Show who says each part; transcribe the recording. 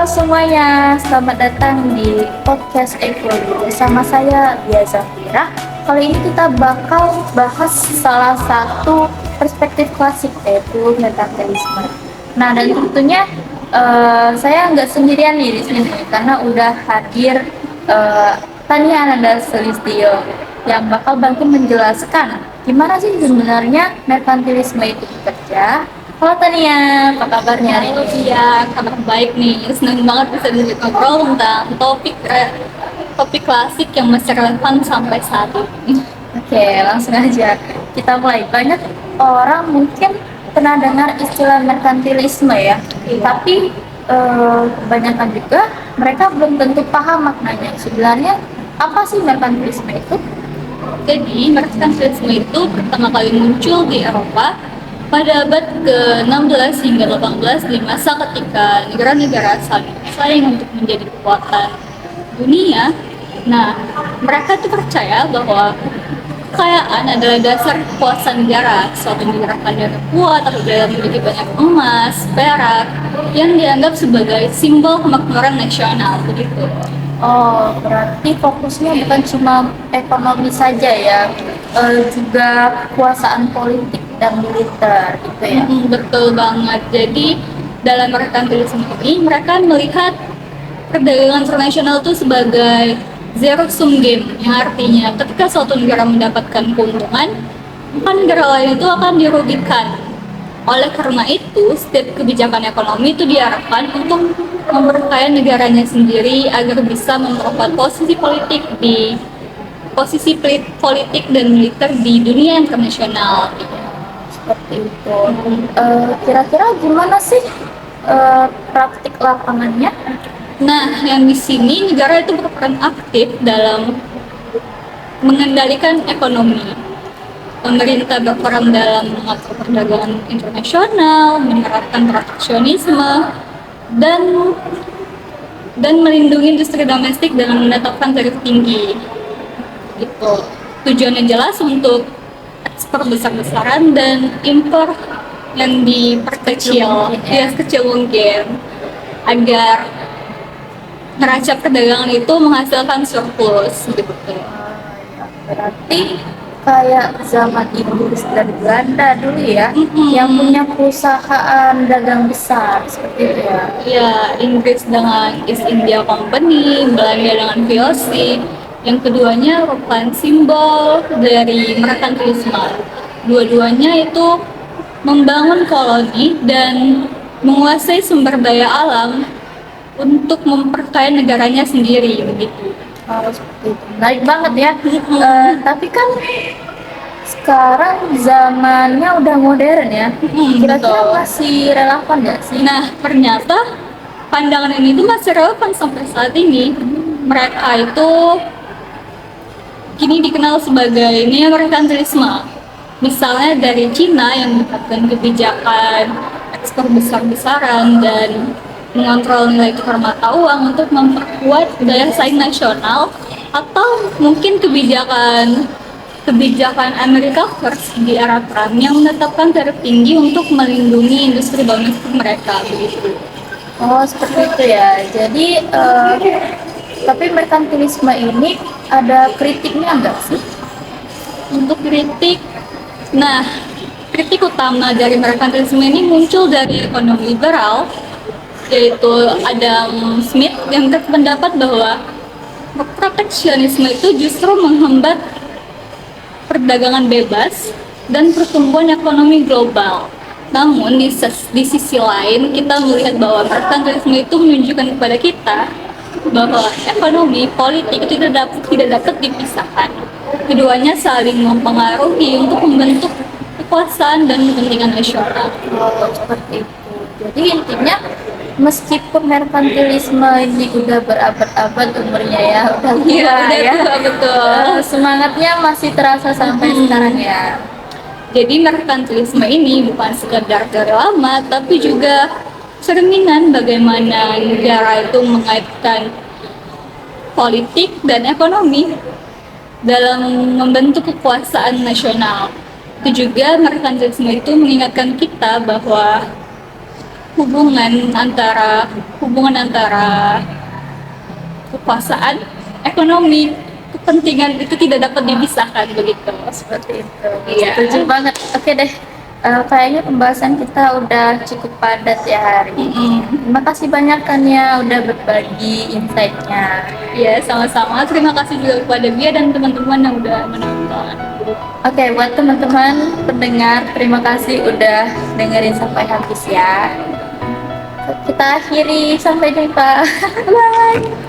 Speaker 1: semuanya, selamat datang di podcast Ekologi bersama saya Lia Zafira. Kali ini kita bakal bahas salah satu perspektif klasik yaitu merkantilisme. Nah, dan tentunya saya nggak sendirian nih di sini karena udah hadir Tania Ananda Sulistyo yang bakal bantu menjelaskan gimana sih sebenarnya merkantilisme itu bekerja. Halo Tania, apa kabarnya hari
Speaker 2: Halo
Speaker 1: ini?
Speaker 2: Tia, kabar baik nih. Senang banget bisa diajak ngobrol tentang topik klasik yang masih relevan sampai saat ini.
Speaker 1: Oke, langsung aja kita mulai. Banyak orang mungkin pernah dengar istilah merkantilisme ya,
Speaker 2: Iya.
Speaker 1: tapi kebanyakan juga mereka belum tentu paham maknanya. Sebenarnya apa sih merkantilisme itu?
Speaker 2: Jadi, merkantilisme itu pertama kali muncul di Eropa pada abad ke-16 hingga 18 di masa ketika negara-negara saling bersaing untuk menjadi kekuatan dunia. Nah, mereka tuh percaya bahwa kekayaan adalah dasar kekuasaan negara. Suatu negara kaya dan kuat apabila memiliki banyak emas, perak, yang dianggap sebagai simbol kemakmuran nasional begitu.
Speaker 1: Oh, berarti fokusnya bukan cuma ekonomi saja ya, juga kekuasaan politik dan militer gitu ya.
Speaker 2: Betul banget. Jadi dalam merkantilisme ini mereka melihat perdagangan internasional itu sebagai zero sum game, yang artinya ketika suatu negara mendapatkan keuntungan, maka negara lain itu akan dirugikan. Oleh karena itu, setiap kebijakan ekonomi itu diarahkan untuk memperkaya negaranya sendiri agar bisa memperkuat politik dan militer di dunia internasional.
Speaker 1: Seperti itu. Kira-kira gimana sih praktik lapangannya?
Speaker 2: Nah, yang di sini negara itu berperan aktif dalam mengendalikan ekonomi. Pemerintah berperan dalam mengatur perdagangan internasional, menerapkan proteksionisme, dan melindungi industri domestik dengan menetapkan tarif tinggi. Gitu. Tujuannya jelas untuk ekspor besar-besaran dan impor yang diperkecil, ya sekecil mungkin, agar neraca perdagangan itu menghasilkan surplus gitu.
Speaker 1: Berarti kayak zaman Inggris dan Belanda dulu ya, yang punya perusahaan dagang besar seperti itu ya.
Speaker 2: Ya, Inggris dengan East India Company, Belanda dengan VOC. Yang keduanya merupakan simbol dari merkantilisme. Dua-duanya itu membangun koloni dan menguasai sumber daya alam untuk memperkaya negaranya sendiri begitu.
Speaker 1: Oh, seperti itu. Menarik banget ya. Tapi kan sekarang zamannya udah modern ya. Kira-kira
Speaker 2: Betul.
Speaker 1: masih relevan nggak sih?
Speaker 2: Nah, ternyata pandangan ini tuh masih relevan sampai saat ini. Mereka itu kini dikenal sebagai neomerkantilisme. Misalnya dari Cina yang menerapkan kebijakan ekspor besar-besaran dan mengontrol nilai tukar mata uang untuk memperkuat daya saing nasional, atau mungkin kebijakan Amerika First di era Trump yang menetapkan tarif tinggi untuk melindungi industri domestik mereka begitu.
Speaker 1: Oh, seperti itu ya. Jadi, tapi merkantilisme ini ada kritiknya nggak sih?
Speaker 2: Untuk kritik, nah, kritik utama dari merkantilisme ini muncul dari ekonom liberal, yaitu Adam Smith, yang berpendapat bahwa proteksionisme itu justru menghambat perdagangan bebas dan pertumbuhan ekonomi global. Namun di sisi lain kita melihat bahwa merkantilisme itu menunjukkan kepada kita bahwa ekonomi, politik itu tidak dapat dipisahkan. Keduanya saling mempengaruhi untuk membentuk kekuasaan dan kepentingan nasional.
Speaker 1: Oh, seperti itu. Jadi intinya meskipun merkantilisme ini udah berabad-abad umurnya ya, udah tua
Speaker 2: Udah
Speaker 1: ya,
Speaker 2: tua, betul.
Speaker 1: semangatnya masih terasa sampai sekarang ya.
Speaker 2: Jadi merkantilisme ini bukan sekedar dari lama, tapi juga cerminan bagaimana negara itu mengaitkan politik dan ekonomi dalam membentuk kekuasaan nasional. Itu juga merkantilisme itu mengingatkan kita bahwa hubungan antara kekuasaan, ekonomi, kepentingan itu tidak dapat dipisahkan begitu.
Speaker 1: Seperti itu.
Speaker 2: Iya.
Speaker 1: Setuju banget. Oke deh. Kayaknya pembahasan kita udah cukup padat ya hari ini. Terima kasih banyak kan ya udah berbagi insight-nya.
Speaker 2: Ya, sama-sama. Terima kasih juga kepada Bia dan teman-teman yang udah menonton.
Speaker 1: Oke, buat teman-teman pendengar, terima kasih udah dengerin sampai habis ya. Kita akhiri, sampai jumpa. Bye.